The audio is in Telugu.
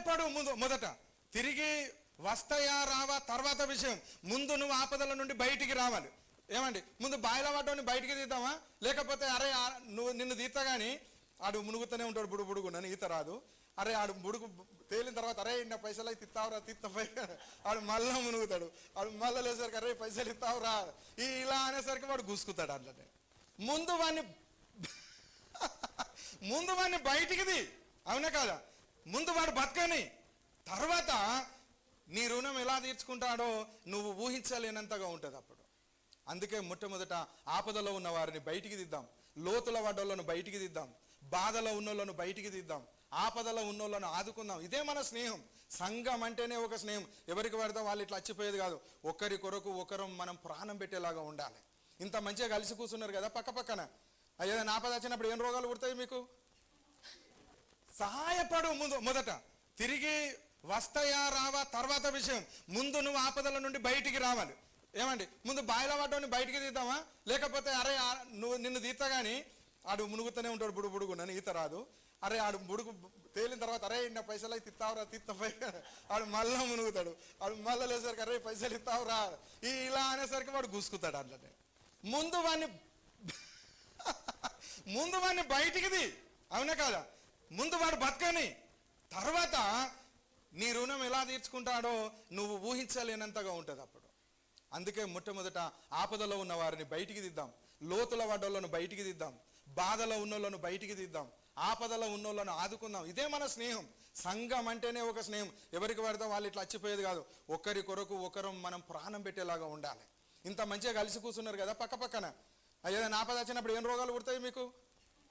సహాయపడు మొదట, తిరిగి వస్తాయా రావా తర్వాత విషయం. ముందు నువ్వు ఆపదల నుండి బయటికి రావాలి. ఏమండి, ముందు బాయిలో పడ్డని బయటికి తీద్దామా, లేకపోతే అరే నువ్వు నిన్ను తీస్తా కానీ ఆడు మునుగుతూనే ఉంటాడు బుడుగు నన్ను ఈత రాదు, అరే ఆడు బుడుగు తేలిన తర్వాత అరే నా పైసలు అయితే ఇస్తావురా తిత్తపై ఆడు మళ్ళా మునుగుతాడు, ఆడు మళ్ళా లేసరికి అరే పైసలు ఇస్తావురా ఇలా అనేసరికి వాడు గుసుకుతాడు. అట్లనే ముందు వాడిని బయటికిది, అవునా కాదా? ముందు వాడు బతకని, తర్వాత నీ రుణం ఎలా తీర్చుకుంటాడో నువ్వు ఊహించలేనంతగా ఉంటుంది అప్పుడు. అందుకే మొట్టమొదట ఆపదలో ఉన్న వారిని బయటికి దిద్దాం, లోతుల వడ్డోళ్ళను బయటికి దిద్దాం, బాధలో ఉన్నోళ్ళను బయటికి దిద్దాం, ఆపదలో ఉన్నోళ్ళను ఆదుకుందాం. ఇదే మన స్నేహం. సంఘం అంటేనే ఒక స్నేహం. ఎవరికి పడితే వాళ్ళు ఇట్లా వచ్చిపోయేది కాదు. ఒకరి కొరకు ఒకరు మనం ప్రాణం పెట్టేలాగా ఉండాలి. ఇంత మంచిగా కలిసి కూర్చున్నారు కదా పక్క పక్కన, ఏదైనా ఆపద వచ్చినప్పుడు ఏం రోగాలు పుడతాయి మీకు? సహాయపడు మొదట, తిరిగి వస్తాయా రావా తర్వాత విషయం. ముందు నువ్వు ఆపదల నుండి బయటికి రావాలి. ఏమండి, ముందు బాయిలో పడ్డని బయటికి తీద్దామా, లేకపోతే అరే నువ్వు నిన్ను తీస్తా కానీ ఆడు మునుగుతూనే ఉంటాడు బుడుగు నన్ను ఈత రాదు, అరే ఆడు బుడుగు తేలిన తర్వాత అరే నా పైసలు అయితే ఇస్తావురా తిత్తపై ఆడు మళ్ళా మునుగుతాడు, ఆడు మళ్ళా లేసరికి అరే పైసలు ఇస్తావురా ఇలా అనేసరికి వాడు గుసుకుతాడు. అట్లనే ముందు వాడిని బయటికిది, అవునా కాదా? ముందు వాడు బతకని, తర్వాత నీ రుణం ఎలా తీర్చుకుంటాడో నువ్వు ఊహించలేనంతగా ఉంటుంది అప్పుడు. అందుకే మొట్టమొదట ఆపదలో ఉన్న వారిని బయటికి దిద్దాం, లోతుల వడ్డోళ్ళను బయటికి దిద్దాం, బాధలో ఉన్నోళ్ళను బయటికి దిద్దాం, ఆపదలో ఉన్నోళ్ళను ఆదుకుందాం. ఇదే మన స్నేహం. సంఘం అంటేనే ఒక స్నేహం. ఎవరికి పడితే వాళ్ళు ఇట్లా వచ్చిపోయేది కాదు. ఒకరి కొరకు ఒకరు మనం ప్రాణం పెట్టేలాగా ఉండాలి. ఇంత మంచిగా కలిసి కూర్చున్నారు కదా పక్క పక్కన, ఏదైనా ఆపద వచ్చినప్పుడు ఏం రోగాలు పుడతాయి మీకు?